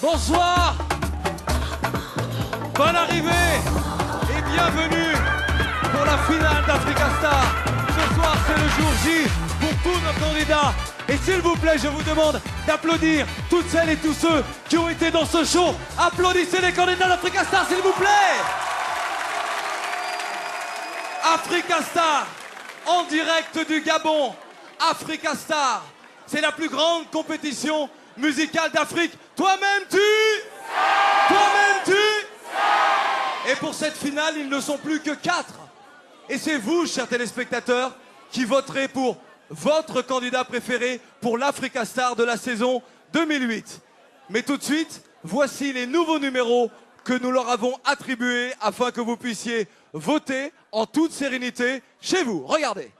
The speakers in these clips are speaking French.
Bonsoir, bonne arrivée et bienvenue pour la finale d'Africa Star. Ce soir, c'est le jour J pour tous nos candidats. Et s'il vous plaît, je vous demande d'applaudir toutes celles et tous ceux qui ont été dans ce show. Applaudissez les candidats d'Africa Star, s'il vous plaît. Africa Star, en direct du Gabon. Africa Star, c'est la plus grande compétition musicale d'Afrique. Toi-même tu Toi-même tu Et pour cette finale, ils ne sont plus que 4. Et c'est vous, chers téléspectateurs, qui voterez pour votre candidat préféré pour l'Africa Star de la saison 2008. Mais tout de suite, voici les nouveaux numéros que nous leur avons attribués afin que vous puissiez voter en toute sérénité chez vous. Regardez.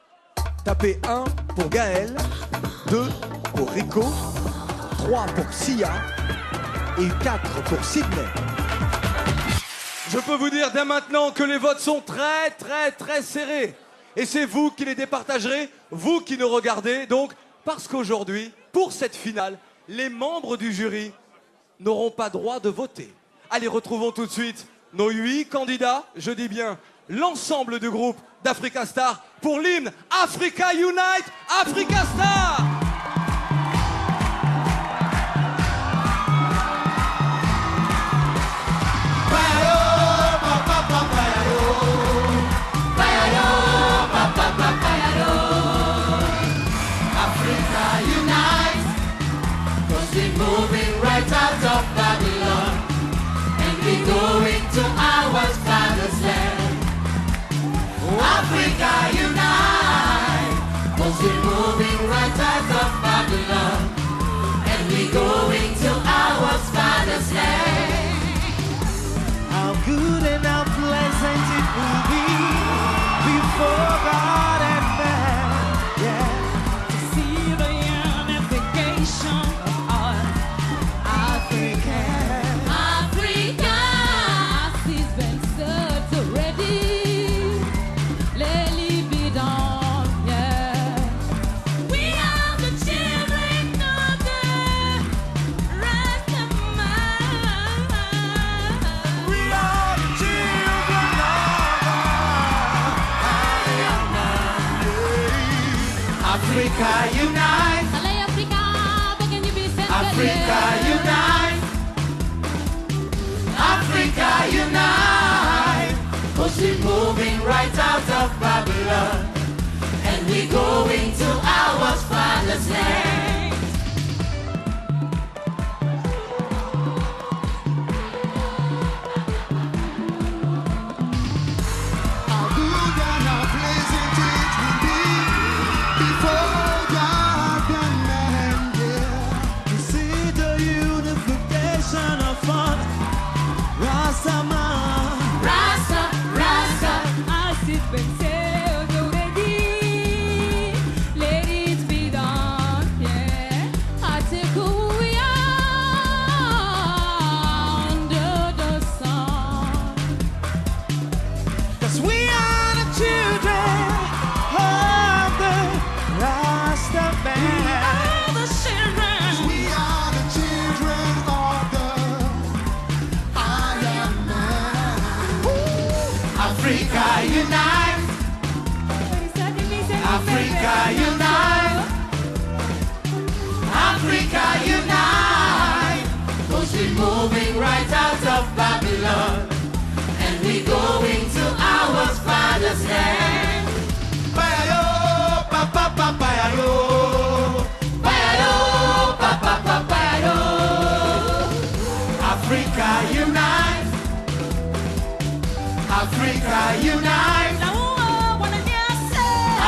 Tapez 1 pour Gaël, 2 pour Rico, 3 pour Sia et 4 pour Sydney. Je peux vous dire dès maintenant que les votes sont très serrés. Et c'est vous qui les départagerez, vous qui nous regardez. Donc, parce qu'aujourd'hui, pour cette finale, les membres du jury n'auront pas droit de voter. Allez, retrouvons tout de suite nos 8 candidats, je dis bien l'ensemble du groupe d'Africa Star pour l'hymne Africa Unite, Africa Star. Moving right out of Babylon, and we going to our father's land. Africa unite, 'cause we're moving right out of Babylon, and we going to our father's land. How good and how pleasant it will be before God and man, yeah, to see the unification of all African. Africa has been served already. Let it be done, yeah. We are the children of the Rastaman. We are the children of Africa unite, Allez Africa, begin you be sent Africa unite, Africa unite, 'cause we're moving right out of Babylon, and we're going to our father's land. How good and how pleasant it will be before God and man, yeah, to see the unification of all Rastaman. Rasta, Rasta, As it been said already, let it be done, yeah. I take who we are under the sun. 'Cause we are the children of the Rastaman. All the children, We are the children of the Iron Man. Africa unite, Africa unite, Africa unite, 'cause we're moving right out of Babylon, and we're going to our father's land. Bayalo, pa pa pa bayalo. Bayalo, pa pa pa bayalo. Africa unite, Africa unite,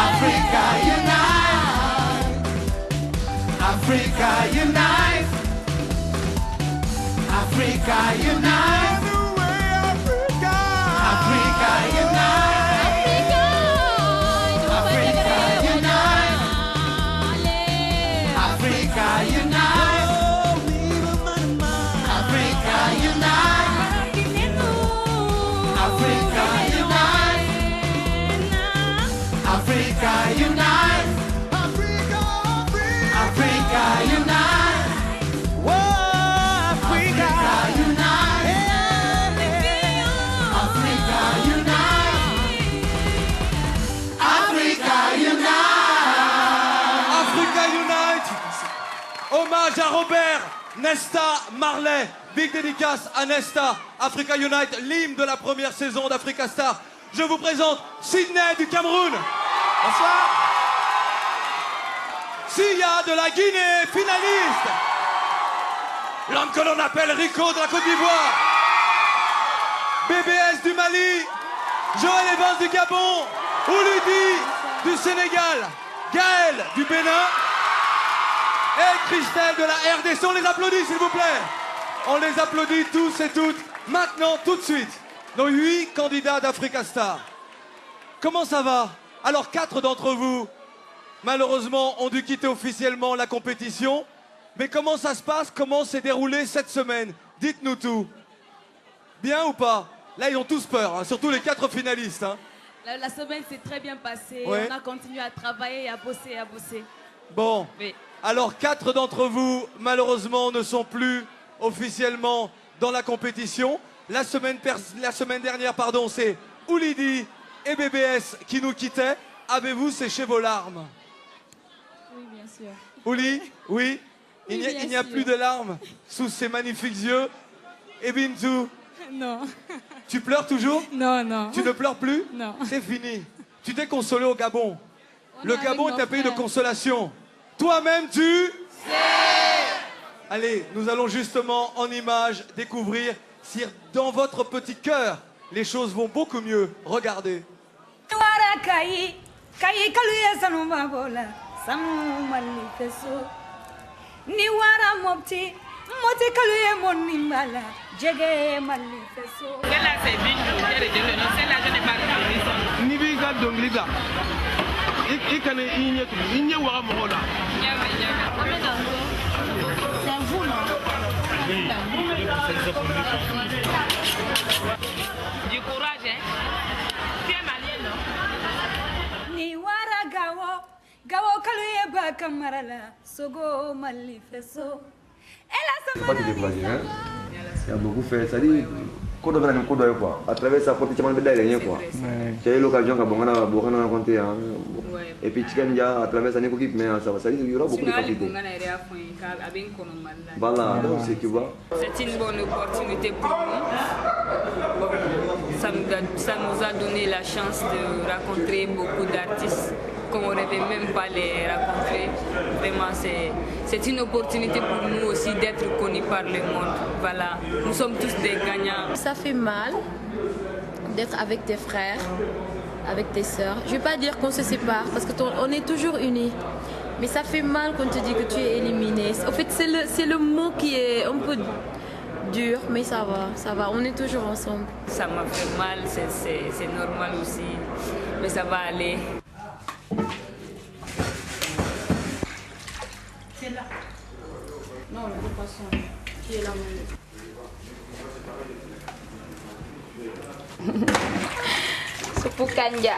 Africa unite, Africa unite, Africa unite, Africa unite, Africa unite, Africa unite, Africa unite, Africa unite, Africa unite, Africa unite, Whoa, Africa Hommage à Robert Nesta Marley. Big dédicace à Nesta, Africa Unite, l'hymne de la première saison d'Africa Star. Je vous présente Sydney du Cameroun. Bonsoir. Sia de la Guinée, finaliste. L'homme que l'on appelle Rico de la Côte d'Ivoire. BBS du Mali. Joël Evans du Gabon. Ouludi du Sénégal. Gaël du Bénin. Et Christelle de la RDC. On les applaudit, s'il vous plaît. On les applaudit tous et toutes. Maintenant, tout de suite, nos 8 candidats d'Africa Star. Comment ça va? Alors, 4 d'entre vous, malheureusement, ont dû quitter officiellement la compétition. Mais comment ça se passe? Comment s'est déroulé cette semaine? Dites-nous tout. Bien ou pas? Là, ils ont tous peur, hein, surtout les 4 finalistes. Hein. La semaine s'est très bien passée. Ouais. On a continué à travailler et à bosser, à bosser. Bon, Oui. alors 4 d'entre vous, malheureusement, ne sont plus officiellement dans la compétition. La semaine dernière, pardon, c'est Oulidi et BBS qui nous quittaient. Avez-vous séché vos larmes? Oui, bien sûr. Ouli, oui. Oui, bien Il n'y a sûr. plus de larmes sous ces magnifiques yeux. Et Bintou, Non. tu pleures toujours? Non, non. Tu ne pleures plus? Non. C'est fini. Tu t'es consolé au Gabon. On Le est Gabon avec est un nos pays de frères. consolation. Toi-même, tu... Allez, nous allons justement en images découvrir si dans votre petit cœur, les choses vont beaucoup mieux. Regardez. Wara kai kaluya sanu babola sanu malifeso ni wara mopti moti kaluya monimbala jege malifeso. Celle-là, c'est Bintou, qui est le nom. Celle-là, je n'ai pas retenu son nom. Ni bi ka dɔnkili da i kana i ɲɛ tugun i ɲɛ waga mɔgɔw la. C'est vous non? Du courage, hein. Tu es malien, non? Ni wara gawo kaluya ba kamarala sogo malifeso. Pas te décourager, hein. Il y a beaucoup fait, ça dit, quoi de venir quoi quoi. À travers ça, porte tellement de détails quoi. Tu as eu l'occasion qu'à bon raconter hein. Et puis tu as à travers ça n'est qu'équipe mais ça va, ça dit il y aura beaucoup de qualité. Voilà, donc c'est tu vois. C'est une bonne opportunité pour nous. Bon, ça nous a donné la chance de rencontrer beaucoup d'artistes qu'on ne rêvait même pas les rencontrer. Vraiment, c'est une opportunité pour nous aussi d'être connus par le monde. Voilà, nous sommes tous des gagnants. Ça fait mal d'être avec tes frères, avec tes sœurs. Je ne vais pas dire qu'on se sépare parce qu'on est toujours unis. Mais ça fait mal quand on te dit que tu es éliminé. En fait, c'est le mot qui est un peu dur, mais ça va, on est toujours ensemble. Ça m'a fait mal, c'est normal aussi, mais ça va aller. C'est là. Non, le poisson qui est là. C'est pour Kanja.